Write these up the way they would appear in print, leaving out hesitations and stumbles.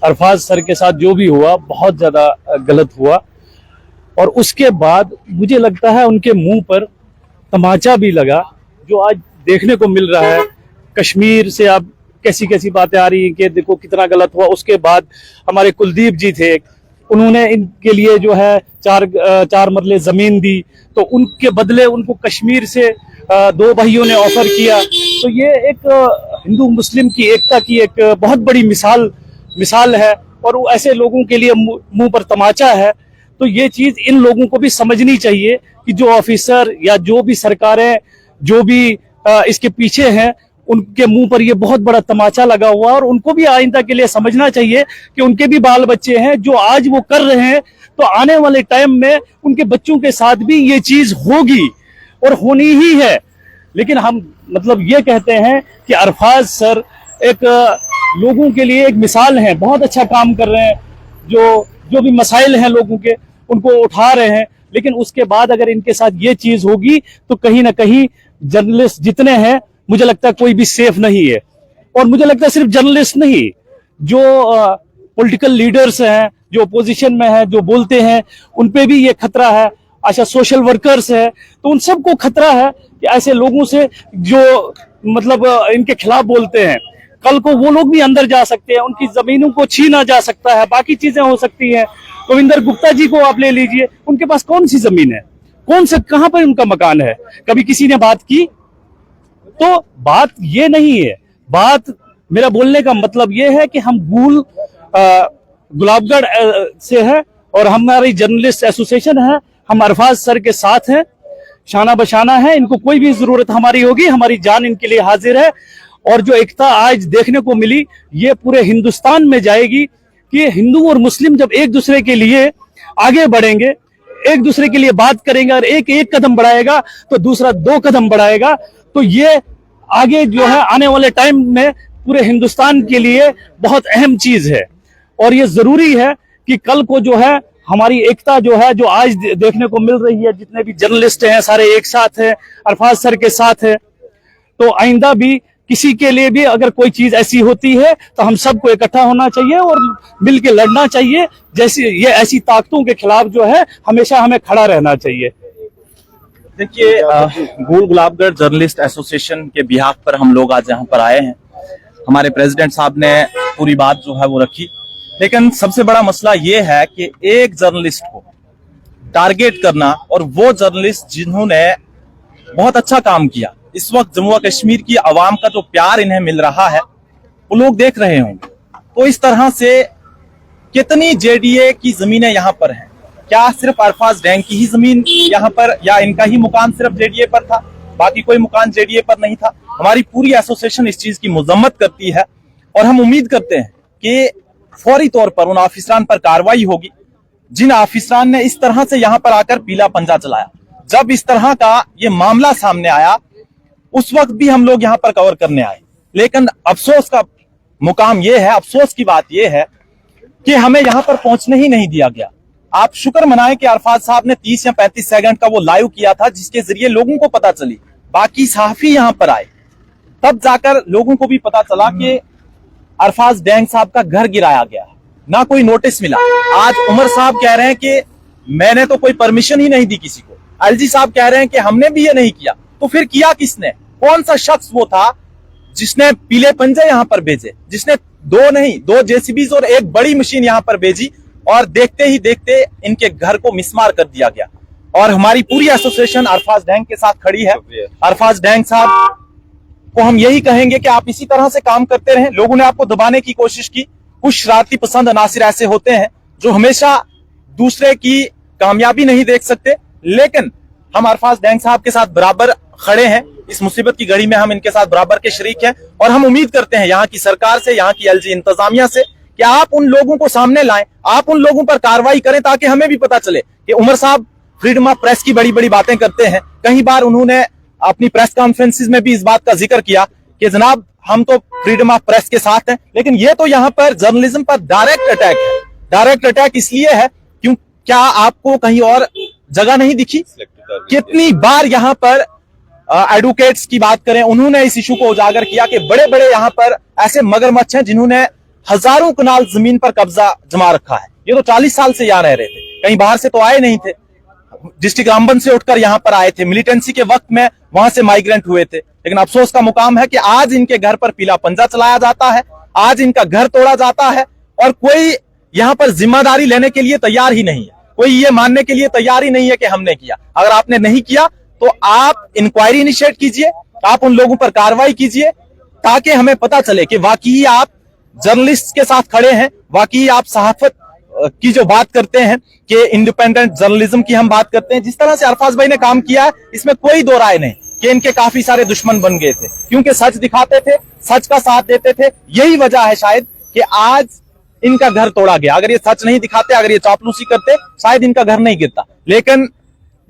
Arfaz sir के साथ जो भी हुआ बहुत ज्यादा गलत हुआ। और उसके बाद मुझे लगता है उनके मुंह पर तमाचा भी लगा, जो आज देखने को मिल रहा है। कश्मीर से अब कैसी कैसी बातें आ रही हैं कि देखो कितना गलत हुआ। उसके बाद हमारे कुलदीप जी थे, उन्होंने इनके लिए जो है चार मरले जमीन दी, तो उनके बदले उनको कश्मीर से 2 भाइयों ने ऑफर किया। तो ये एक हिंदू मुस्लिम की एकता की एक बहुत बड़ी मिसाल है, और वो ऐसे लोगों के लिए मुंह पर तमाचा है। तो ये चीज इन लोगों को भी समझनी चाहिए कि जो ऑफिसर या जो भी सरकारें जो भी इसके पीछे हैं, उनके मुंह पर ये बहुत बड़ा तमाचा लगा हुआ, और उनको भी आइंदा के लिए समझना चाहिए कि उनके भी बाल बच्चे हैं जो आज वो कर रहे हैं, तो आने वाले टाइम में उनके बच्चों के साथ भी ये चीज होगी और होनी ही है। लेकिन हम मतलब ये कहते हैं कि अरफाज सर एक लोगों के लिए एक मिसाल है, बहुत अच्छा काम कर रहे हैं, जो भी मसाइल हैं लोगों के उनको उठा रहे हैं। लेकिन उसके बाद अगर इनके साथ ये चीज होगी तो कहीं ना कहीं जर्नलिस्ट जितने हैं, मुझे लगता है कोई भी सेफ नहीं है। और मुझे लगता है सिर्फ जर्नलिस्ट नहीं, जो पॉलिटिकल लीडर्स हैं, जो अपोजिशन में हैं, जो बोलते हैं, उन पे भी ये खतरा है। अच्छा, सोशल वर्कर्स है, तो उन सबको खतरा है कि ऐसे लोगों से जो मतलब इनके खिलाफ बोलते हैं, कल को वो लोग भी अंदर जा सकते हैं, उनकी जमीनों को छीना जा सकता है, बाकी चीजें हो सकती हैं। कविंदर गुप्ता जी को आप ले लीजिए, उनके पास कौन सी जमीन है, कहां पर उनका मकान है, कभी किसी ने बात की? तो बात ये नहीं है। बात मेरा बोलने का मतलब ये है कि हम गुलाबगढ़ से है और हमारी जर्नलिस्ट एसोसिएशन है, हम अरफाज सर के साथ हैं, शाना बशाना है। इनको कोई भी जरूरत हमारी होगी, हमारी जान इनके लिए हाजिर है। और जो एकता आज देखने को मिली, ये पूरे हिंदुस्तान में जाएगी कि हिंदू और मुस्लिम जब एक दूसरे के लिए आगे बढ़ेंगे, एक दूसरे के लिए बात करेंगे, और एक कदम बढ़ाएगा तो दूसरा 2 कदम बढ़ाएगा, तो ये आगे जो है आने वाले टाइम में पूरे हिंदुस्तान के लिए बहुत अहम चीज है। और ये जरूरी है कि कल को जो है हमारी एकता जो है, जो आज देखने को मिल रही है, जितने भी जर्नलिस्ट हैं सारे एक साथ हैं, अरफाज सर के साथ है, तो आइंदा भी किसी के लिए भी अगर कोई चीज ऐसी होती है तो हम सबको इकट्ठा होना चाहिए और मिलकर लड़ना चाहिए। जैसे ये ऐसी ताकतों के खिलाफ जो है हमेशा हमें खड़ा रहना चाहिए। देखिए, गुलाबगढ़ जर्नलिस्ट एसोसिएशन के बिहाफ पर हम लोग आज यहाँ पर आए हैं। हमारे प्रेसिडेंट साहब ने पूरी बात जो है वो रखी, लेकिन सबसे बड़ा मसला ये है कि एक जर्नलिस्ट को टारगेट करना, और वो जर्नलिस्ट जिन्होंने बहुत अच्छा काम किया, इस वक्त जम्मू और कश्मीर की आवाम का जो प्यार इन्हें मिल रहा है वो लोग देख रहे होंगे। तो इस तरह से कितनी जेडीए की जमीनें यहाँ पर हैं? क्या सिर्फ अरफाज डैंग की ही जमीन यहाँ पर, या इनका ही मुकाम सिर्फ जेडीए पर था, बाकी कोई मुकाम जेडीए पर नहीं था? हमारी पूरी एसोसिएशन इस चीज की मजम्मत करती है, और हम उम्मीद करते हैं कि फौरी तौर पर उन ऑफिसरान पर कार्रवाई होगी जिन ऑफिसरान ने इस तरह से यहाँ पर आकर पीला पंजा चलाया। जब इस तरह का ये मामला सामने आया, उस वक्त भी हम लोग यहाँ पर कवर करने आए, लेकिन अफसोस का मुकाम ये है, अफसोस की बात यह है कि हमें यहाँ पर पहुंचने ही नहीं दिया गया। आप शुक्र मनाएं कि अरफाज साहब ने 30 या 35 सेकंड का वो लाइव किया था, जिसके जरिए लोगों को पता चली, बाकी सहाफी यहाँ पर आए, तब जाकर लोगों को भी पता चला कि अरफाज डैंग साहब का घर गिराया गया, ना कोई नोटिस मिला। आज उमर साहब कह रहे हैं कि मैंने तो कोई परमिशन ही नहीं दी किसी को। एलजी साहब कह रहे हैं कि हमने भी ये नहीं किया। तो फिर किया किसने? कौन सा शख्स वो था जिसने पीले पंजे यहाँ पर भेजे, जिसने 2 जेसीबीज और एक बड़ी मशीन यहाँ पर भेजी, और देखते ही देखते इनके घर को मिसमार कर दिया गया। और हमारी पूरी एसोसिएशन अरफाज डैंग के साथ खड़ी है। अरफाज डैंग साहब को हम यही कहेंगे कि आप इसी तरह से काम करते रहें। लोगों ने आपको दबाने की कोशिश की, कुछ शरारती पसंद अनासिर ऐसे होते हैं जो हमेशा दूसरे की कामयाबी नहीं देख सकते, लेकिन हम अरफाज डैंग साहब के साथ बराबर खड़े हैं। इस मुसीबत की घड़ी में हम इनके साथ बराबर के शरीक हैं, और हम उम्मीद करते हैं यहाँ की सरकार से, यहाँ की एलजी इंतजामिया से, कि आप उन लोगों को सामने लाएं, आप उन लोगों पर कार्रवाई करें, ताकि हमें भी पता चले कि उमर साहब फ्रीडम ऑफ प्रेस की बड़ी बड़ी बातें करते हैं। कई बार उन्होंने अपनी प्रेस कॉन्फ्रेंसिस में भी इस बात का जिक्र किया कि जनाब हम तो फ्रीडम ऑफ प्रेस के साथ हैं, लेकिन ये तो यहाँ पर जर्नलिज्म पर डायरेक्ट अटैक है। डायरेक्ट अटैक इसलिए है क्यों, क्या आपको कहीं और जगह नहीं दिखी? कितनी बार यहाँ पर एडवोकेट्स की बात करें, उन्होंने इस इशू को उजागर किया कि बड़े बड़े यहाँ पर ऐसे मगरमच्छ हैं जिन्होंने हजारों कनाल जमीन पर कब्जा जमा रखा है। ये तो 40 साल से यहाँ रह रहे थे, कहीं बाहर से तो आए नहीं थे। डिस्ट्रिक्ट रामबन से उठकर यहाँ पर आए थे, मिलिटेंसी के वक्त में वहां से माइग्रेंट हुए थे। लेकिन अफसोस का मुकाम है कि आज इनके घर पर पीला पंजा चलाया जाता है, आज इनका घर तोड़ा जाता है और कोई यहाँ पर जिम्मेदारी लेने के लिए तैयार ही नहीं है, कोई ये मानने के लिए तैयार ही नहीं है कि हमने किया। अगर आपने नहीं किया तो आप इंक्वायरी इनिशिएट कीजिए, आप उन लोगों पर कार्रवाई कीजिए, ताकि हमें पता चले कि वाकई आप जर्नलिस्ट के साथ खड़े हैं, वाकई आप सहाफत की जो बात करते हैं कि इंडिपेंडेंट जर्नलिज्म की हम बात करते हैं। जिस तरह से अरफाज भाई ने काम किया है, इसमें कोई दो राय नहीं कि इनके काफी सारे दुश्मन बन गए थे, क्योंकि सच दिखाते थे, सच का साथ देते थे। यही वजह है शायद कि आज इनका घर तोड़ा गया। अगर ये सच नहीं दिखाते, अगर ये चापलूसी करते, शायद इनका घर नहीं गिरता। लेकिन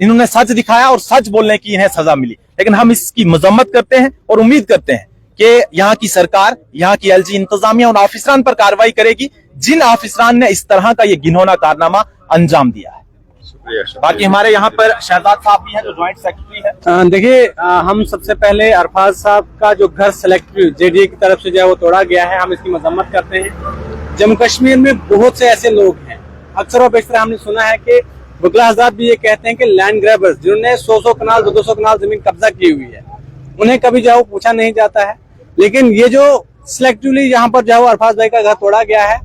इन्होंने सच दिखाया और सच बोलने की इन्हें सजा मिली। लेकिन हम इसकी मजम्मत करते हैं और उम्मीद करते हैं कि यहाँ की सरकार, यहाँ की एलजी इंतजामिया उन ऑफिसरान पर कार्रवाई करेगी जिन ऑफिसरान ने इस तरह का ये घिनौना कारनामा अंजाम दिया है। बाकी हमारे यहाँ पर शहजाद साहब भी हैं जो ज्वाइंट सेक्रेटरी है। देखिए, हम सबसे पहले अरफाज साहब का जो घर सेलेक्टिव जेडीए की तरफ से जो है वो तोड़ा गया है, हम इसकी मजम्मत करते हैं। जम्मू कश्मीर में बहुत से ऐसे लोग हैं, अक्सर और बेशतर हमने सुना है कि बुगला हज़रात भी ये कहते हैं कि लैंड ग्रैबर्स जिन्होंने 100 कनाल 200 कनाल जमीन कब्जा की हुई है, उन्हें कभी जो है वो पूछा नहीं जाता है। लेकिन ये जो सिलेक्टिवली यहाँ पर जो है वो अरफाज भाई का घर तोड़ा गया है,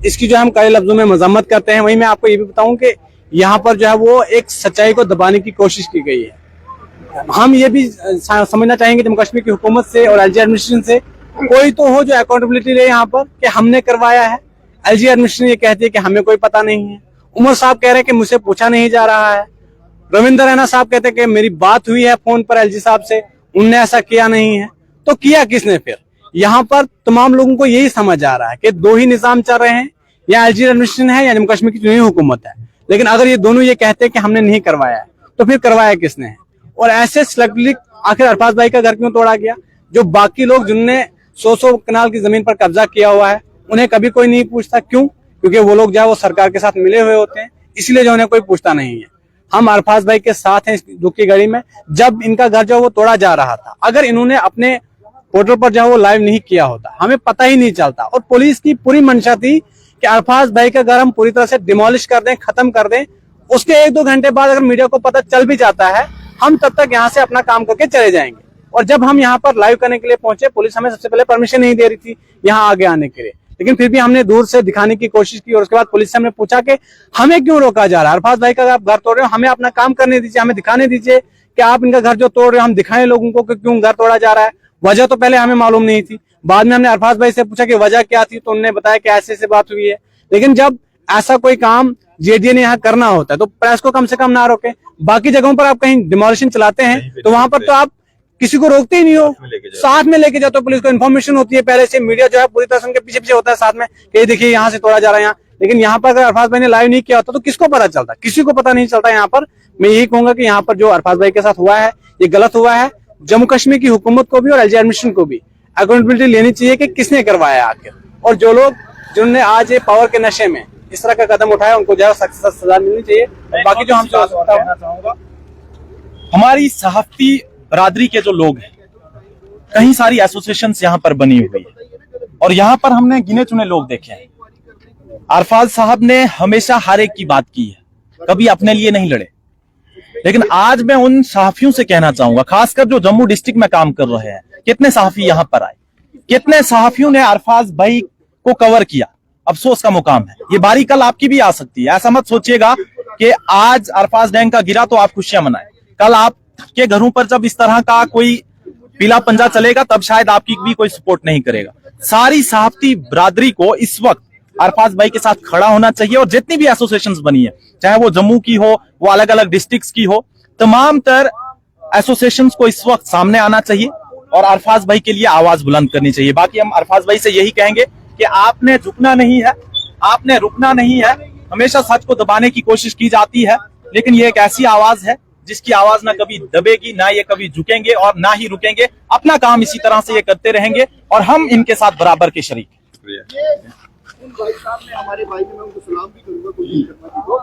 इसकी जो हम कड़े लफ्जों में मजम्मत करते हैं। वहीं मैं आपको ये भी बताऊं कि यहाँ पर जो है वो एक सच्चाई को दबाने की कोशिश की गई है। हम ये भी समझना चाहेंगे जम्मू कश्मीर की हुकूमत से और एलजी एडमिनिस्ट्रेशन से, कोई तो हो जो अकाउंटेबिलिटी ले यहाँ पर कि हमने करवाया है। एलजी एडमिनिस्ट्रेशन ये कहती है कि हमें कोई पता नहीं है। उमर साहब कह रहे हैं कि मुझसे पूछा नहीं जा रहा है। रविंदर रैना साहब कहते हैं कि मेरी बात हुई है फोन पर एलजी साहब से, उनने ऐसा किया नहीं है। तो किया किसने फिर? यहाँ पर तमाम लोगों को यही समझ आ रहा है कि दो ही निजाम चल रहे हैं, या एलजी एडमिनिस्ट्रेशन है या जम्मू कश्मीर की चुनी हुकूमत है। लेकिन अगर ये दोनों ये कहते हैं कि हमने नहीं करवाया है, तो फिर करवाया किसने है? और ऐसे सिलेक्टली आखिर अरफाज भाई का घर क्यों तोड़ा गया? जो बाकी लोग जिनने 100 कनाल की जमीन पर कब्जा किया हुआ है, उन्हें कभी कोई नहीं पूछता। क्यों? क्योंकि वो लोग जो है वो सरकार के साथ मिले हुए होते हैं, इसलिए जो उन्हें कोई पूछता नहीं है। हम अरफाज भाई के साथ हैं इस दुख की घड़ी में। जब इनका घर जो वो तोड़ा जा रहा था, अगर इन्होंने अपने पोर्टल पर जो वो लाइव नहीं किया होता, हमें पता ही नहीं चलता। और पुलिस की पूरी मंशा थी कि अरफाज भाई का घर हम पूरी तरह से डिमोलिश कर दें, खत्म कर दें। उसके 1-2 घंटे बाद अगर मीडिया को पता चल भी जाता है, हम तब तक यहाँ से अपना काम करके चले जाएंगे। और जब हम यहाँ पर लाइव करने के लिए पहुंचे, पुलिस हमें सबसे पहले परमिशन नहीं दे रही थी यहाँ आगे आने के लिए। लेकिन फिर भी हमने दूर से दिखाने की कोशिश की और उसके बाद पुलिस से हमने पूछा कि हमें क्यों रोका जा रहा है? अरफाज भाई का आप घर तोड़ रहे हो, हमें अपना काम करने दीजिए, हमें दिखाने दीजिए कि आप इनका घर जो तोड़ रहे हो, हम दिखाएं लोगों को कि क्यों घर तोड़ा जा रहा है। वजह तो पहले हमें मालूम नहीं थी। बाद में हमने अरफाज भाई से पूछा कि वजह क्या थी, तो उन्होंने बताया कि ऐसे ऐसे बात हुई है। लेकिन जब ऐसा कोई काम जेडीए ने यहाँ करना होता है तो प्रेस को कम से कम ना रोके। बाकी जगहों पर आप कहीं डिमोलिशन चलाते हैं तो वहां पर तो आप किसी को रोकते ही नहीं हो, साथ में लेके जाते हो। पुलिस को इन्फॉर्मेशन होती है पहले से, मीडिया जो है पूरी तरह से उनके पीछे पीछे होता है साथ में कि देखिए यहाँ से तोड़ा जा रहा है यहाँ। लेकिन यहाँ पर अगर अरफाज भाई ने लाइव नहीं किया होता तो किसको पता चलता? किसी को पता नहीं चलता। यहाँ पर मैं यही कहूंगा कि यहाँ पर जो अरफाज भाई के साथ हुआ है ये गलत हुआ है। जम्मू कश्मीर की हुकूमत को भी और एलजी एडमिनिस्ट्रेशन को भी अकाउंटेबिलिटी लेनी चाहिए कि किसने करवाया आखिर। और जो लोग जिन्होंने आज ये पावर के नशे में इस तरह का कदम उठाया, उनको जो सख्त सजा मिलनी चाहिए। बाकी जो हम कहना चाहूंगा, हमारी सहाफती बरादरी के जो लोग हैं, कई सारी एसोसिएशन यहाँ पर बनी हुई है और यहाँ पर हमने गिने चुने लोग देखे हैं। अरफाज साहब ने हमेशा हर एक की बात की है, कभी अपने लिए नहीं लड़े। लेकिन आज मैं उन सहाफियों से कहना चाहूंगा, खासकर जो जम्मू डिस्ट्रिक्ट में काम कर रहे हैं, कितने सहाफी यहाँ पर आए, कितने सहाफियों ने अरफाज भाई को कवर किया। अफसोस का मुकाम है, ये बारी कल आपकी भी आ सकती है। ऐसा मत सोचिएगा कि आज अरफाज डैंग का गिरा तो आप खुशियां मनाएं, कल आपके घरों पर जब इस तरह का कोई पीला पंजा चलेगा तब शायद आपकी भी कोई सपोर्ट नहीं करेगा। सारी सहाफती बरादरी को इस वक्त अरफाज भाई के साथ खड़ा होना चाहिए और जितनी भी एसोसिएशंस बनी है, चाहे वो जम्मू की हो, वो अलग अलग डिस्ट्रिक्ट्स की हो, तमाम तर एसोसिएशंस को इस वक्त सामने आना चाहिए और अरफाज भाई के लिए आवाज बुलंद करनी चाहिए। बाकी हम अरफाज भाई से यही कहेंगे कि आपने झुकना नहीं है, आपने रुकना नहीं है। हमेशा सच को दबाने की कोशिश की जाती है, लेकिन ये एक ऐसी आवाज है जिसकी आवाज ना कभी दबेगी, ना ये कभी झुकेंगे और ना ही रुकेंगे। अपना काम इसी तरह से ये करते रहेंगे और हम इनके साथ बराबर के शरीक हैं। भाई साहब ने हमारे भाई ने, मैं उनको सलाम भी करूंगा।